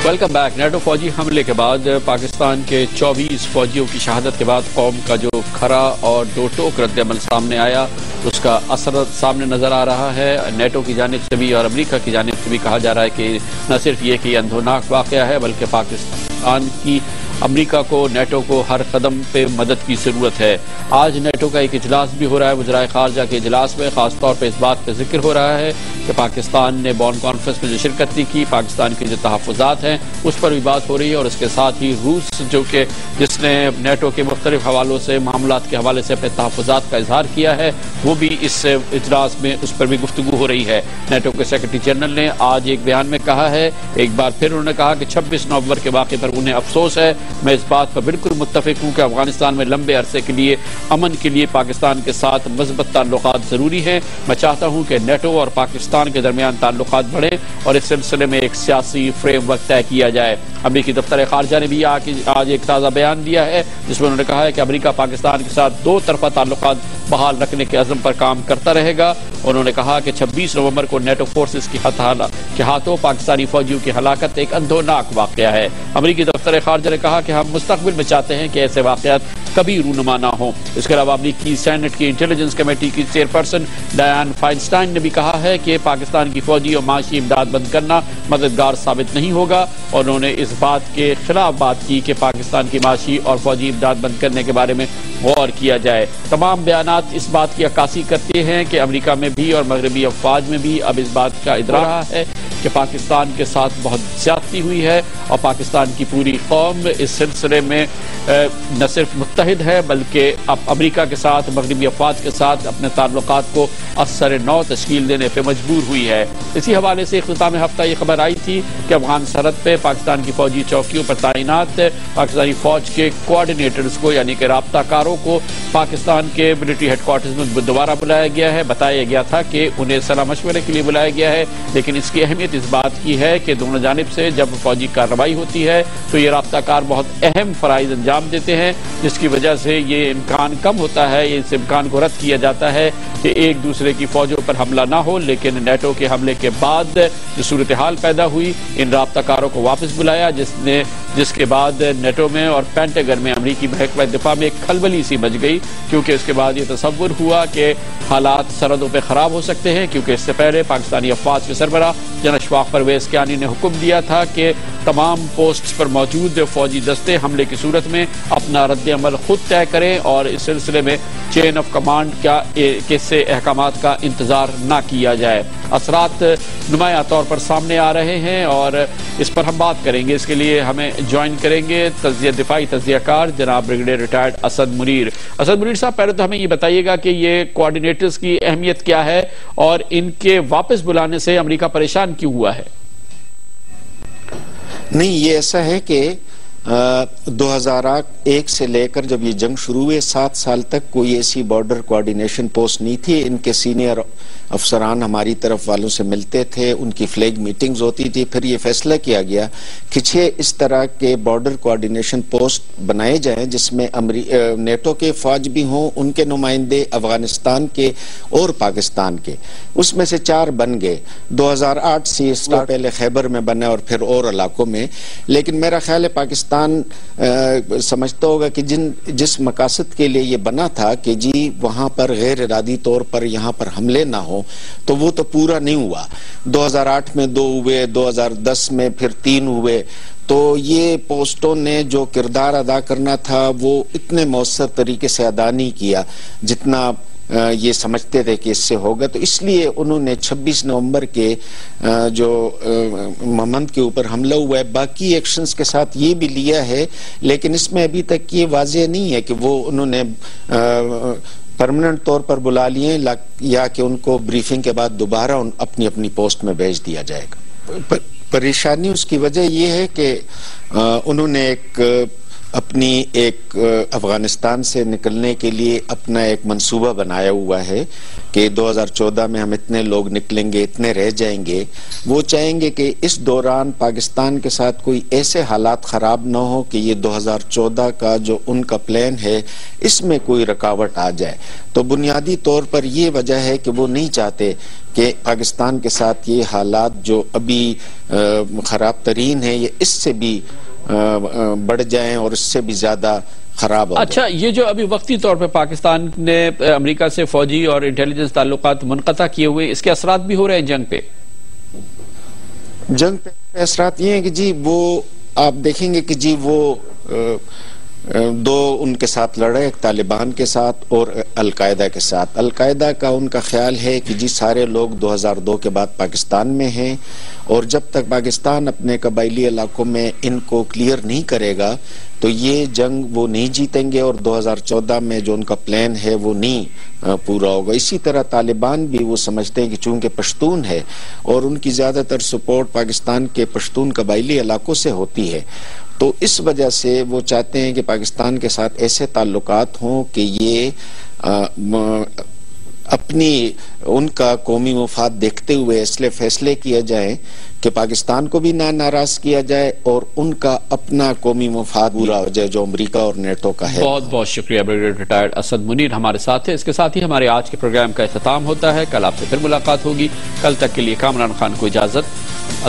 Welcome back. NATO فوجی حملے کے بعد پاکستان کے 24 فوجیوں کی شہادت کے بعد قوم کا جو کھرا اور دو ٹوک رد عمل سامنے آیا، اس کا اثر سامنے نظر آ رہا ہے۔ نیٹو کی جانب سے بھی اور امریکہ کی جانب سے بھی کہا جا رہا ہے کہ نہ صرف یہ کہ یہ اندھوناک واقعہ ہے، بلکہ پاکستان کی امریکہ کو، نیٹو کو ہر قدم پہ مدد کی ضرورت ہے۔ آج نیٹو کا ایک اجلاس بھی ہو رہا ہے، وزرائے خارجہ کے اجلاس میں خاص طور پہ اس بات پہ ذکر ہو رہا ہے کہ پاکستان نے بون کانفرنس میں جو شرکت نہیں کی، پاکستان کے جو تحفظات ہیں اس پر بھی بات ہو رہی ہے، اور اس کے ساتھ ہی روس جو کہ جس نے نیٹو کے مختلف حوالوں سے معاملات کے حوالے سے اپنے تحفظات کا اظہار کیا ہے، وہ بھی اس اجلاس میں اس پر بھی گفتگو ہو رہی ہے۔ نیٹو کے سیکرٹری جنرل نے آج ایک بیان میں کہا ہے، ایک بار پھر انہوں نے کہا کہ 26 نومبر کے واقعے پر انہیں افسوس ہے۔ میں اس بات پر بالکل متفق ہوں کہ افغانستان میں لمبے عرصے کے لیے امن کے لیے پاکستان کے ساتھ مثبت تعلقات ضروری ہیں۔ میں چاہتا ہوں کہ نیٹو اور پاکستان کے درمیان تعلقات بڑھیں اور اس سلسلے میں ایک سیاسی فریم ورک طے کیا جائے۔ امریکی دفتر خارجہ نے بھی آج ایک تازہ بیان دیا ہے جس میں انہوں نے کہا ہے کہ امریکہ پاکستان کے ساتھ دو طرفہ تعلقات بحال رکھنے کے عزم پر کام کرتا رہے گا۔ انہوں نے کہا کہ 26 نومبر کو نیٹو فورسز کے ہاتھوں پاکستانی فوجیوں کی ہلاکت ایک اندھوناک واقعہ ہے۔ امریکی دفتر خارجہ نے کہا کہ ہم مستقبل میں چاہتے ہیں کہ ایسے واقعات کبھی رونما نہ ہوں۔ اس کے علاوہ امریکی سینٹ کی انٹیلیجنس کمیٹی کی چیئرپرسن ڈیان فائنسٹائن نے بھی کہا ہے کہ پاکستان کی فوجی اور معاشی امداد بند کرنا مددگار ثابت نہیں ہوگا، اور انہوں نے اس بات کے خلاف بات کی کہ پاکستان کی معاشی اور فوجی امداد بند کرنے کے بارے میں غور کیا جائے۔ تمام بیانات اس بات کی عکاسی کرتے ہیں کہ امریکہ میں بھی اور مغربی افواج میں بھی اب اس بات کا ادراک رہا ہے کہ پاکستان کے ساتھ بہت زیادتی ہوئی ہے، اور پاکستان کی پوری قوم اس سلسلے میں نہ صرف متحد ہے بلکہ اب امریکہ کے ساتھ، مغربی افواج کے ساتھ اپنے تعلقات کو اثر نو تشکیل دینے پہ مجبور ہوئی ہے۔ اسی حوالے سے اختتام ہفتہ یہ خبر آئی تھی کہ افغان سرحد پہ پاکستان کی فوجی چوکیوں پر تعینات پاکستانی فوج کے کوآرڈینیٹرز کو یعنی کہ رابطہ کاروں کو پاکستان کے ملٹری ہیڈ کوارٹرز میں دوبارہ بلایا گیا ہے۔ بتایا گیا تھا کہ انہیں صلاح مشورے کے لیے بلایا گیا ہے، لیکن اس کی اہمیت اس بات کی ہے کہ دونوں جانب سے جب فوجی کارروائی ہوتی ہے تو یہ رابطہ کار بہت اہم فرائض انجام دیتے ہیں، جس کی وجہ سے یہ امکان کم ہوتا ہے، اس امکان کو رد کیا جاتا ہے کہ ایک دوسرے کی فوجوں پر حملہ نہ ہو۔ لیکن نیٹو کے حملے کے بعد جو صورتحال پیدا ہوئی، ان رابطہ کاروں کو واپس بلایا، جس کے بعد نیٹو میں اور پینٹاگن میں امریکی محکمہ دفاع میں ایک کھلبلی سی مچ گئی، کیونکہ اس کے بعد یہ تصور ہوا کہ حالات سرحدوں پہ خراب ہو سکتے ہیں، کیونکہ اس سے پہلے پاکستانی افواج کے سربراہ جنرل اشفاق پرویز کیانی نے حکم دیا تھا کہ تمام پوسٹس پر موجود فوجی دستے حملے کی صورت میں اپنا رد عمل خود طے کریں اور اس سلسلے میں چین آف کمانڈ کے سے احکامات کا انتظار نہ کیا جائے۔ اثرات نمایاں طور پر سامنے آ رہے ہیں اور اس پر ہم بات کریں گے۔ اس کے لیے ہمیں جوائن کریں گے دفاعی تجزیہ کار جناب بریگیڈیئر ریٹائرڈ اسد منیر۔ اسد منیر صاحب، پہلے تو ہمیں یہ بتائیے گا کہ یہ کوآرڈینیٹرز کی اہمیت کیا ہے اور ان کے واپس بلانے سے امریکہ پریشان کیوں ہوا ہے؟ نہیں، یہ ایسا ہے کہ 2001 سے لے کر جب یہ جنگ شروع ہوئے 7 سال تک کوئی ایسی بارڈر کوآرڈینیشن پوسٹ نہیں تھی۔ ان کے سینئر افسران ہماری طرف والوں سے ملتے تھے، ان کی فلیگ میٹنگز ہوتی تھی۔ پھر یہ فیصلہ کیا گیا کہ 6 اس طرح کے بارڈر کوآرڈینیشن پوسٹ بنائے جائیں جس میں نیٹو کے فوج بھی ہوں، ان کے نمائندے افغانستان کے اور پاکستان کے۔ اس میں سے 4 بن گئے۔ 2008 سے اس کا پہلے خیبر میں بنا اور پھر اور علاقوں میں۔ لیکن میرا خیال ہے پاکستان سمجھتا ہوگا کہ جس مقاصد کے لیے یہ بنا تھا کہ جی وہاں پر غیر ارادی طور پر یہاں پر حملے نہ ہوں، تو وہ تو پورا نہیں ہوا۔ 2008 میں 2 ہوئے، 2010 میں پھر 3 ہوئے۔ تو یہ پوسٹوں نے جو کردار ادا کرنا تھا وہ اتنے مؤثر طریقے سے ادا نہیں کیا جتنا یہ سمجھتے تھے کہ اس سے ہوگا۔ تو اس لیے انہوں نے 26 نومبر کے جو ممند کے اوپر حملہ ہوا ہے، باقی ایکشنز کے ساتھ یہ بھی لیا ہے، لیکن اس میں ابھی تک یہ واضح نہیں ہے کہ وہ انہوں نے پرماننٹ طور پر بلا لیے یا کہ ان کو بریفنگ کے بعد دوبارہ اپنی اپنی پوسٹ میں بھیج دیا جائے گا۔ پریشانی اس کی وجہ یہ ہے کہ انہوں نے ایک اپنی ایک افغانستان سے نکلنے کے لیے اپنا ایک منصوبہ بنایا ہوا ہے کہ 2014 میں ہم اتنے لوگ نکلیں گے، اتنے رہ جائیں گے۔ وہ چاہیں گے کہ اس دوران پاکستان کے ساتھ کوئی ایسے حالات خراب نہ ہو کہ یہ 2014 کا جو ان کا پلان ہے اس میں کوئی رکاوٹ آ جائے۔ تو بنیادی طور پر یہ وجہ ہے کہ وہ نہیں چاہتے کہ پاکستان کے ساتھ یہ حالات جو ابھی خراب ترین ہیں یہ اس سے بھی بڑھ جائیں اور اس سے بھی زیادہ خراب ہو جائیں۔ اچھا، یہ جو ابھی وقتی طور پہ پاکستان نے امریکہ سے فوجی اور انٹیلیجنس تعلقات منقطع کیے ہوئے، اس کے اثرات بھی ہو رہے ہیں جنگ پہ؟ جنگ پہ اثرات یہ ہیں کہ جی وہ آپ دیکھیں گے کہ جی وہ دو ان کے ساتھ لڑے، ایک طالبان کے ساتھ اور القاعدہ کے ساتھ۔ القاعدہ کا ان کا خیال ہے کہ جی سارے لوگ 2002 کے بعد پاکستان میں ہیں اور جب تک پاکستان اپنے قبائلی علاقوں میں ان کو کلیئر نہیں کرے گا تو یہ جنگ وہ نہیں جیتیں گے اور 2014 میں جو ان کا پلان ہے وہ نہیں پورا ہوگا۔ اسی طرح طالبان بھی وہ سمجھتے ہیں کہ چونکہ پشتون ہے اور ان کی زیادہ تر سپورٹ پاکستان کے پشتون قبائلی علاقوں سے ہوتی ہے، تو اس وجہ سے وہ چاہتے ہیں کہ پاکستان کے ساتھ ایسے تعلقات ہوں کہ یہ اپنی ان کا قومی مفاد دیکھتے ہوئے اس لیے فیصلے کیے جائیں کہ پاکستان کو بھی نہ ناراض کیا جائے اور ان کا اپنا قومی مفاد پورا ہو جائے جو امریکہ اور نیٹو کا ہے۔ بہت بہت شکریہ بریگیڈیئر ریٹائرڈ اسد منیر ہمارے ساتھ ہے۔ اس کے ساتھ ہی ہمارے آج کے پروگرام کا اختتام ہوتا ہے۔ کل آپ سے پھر ملاقات ہوگی۔ کل تک کے لیے کامران خان کو اجازت۔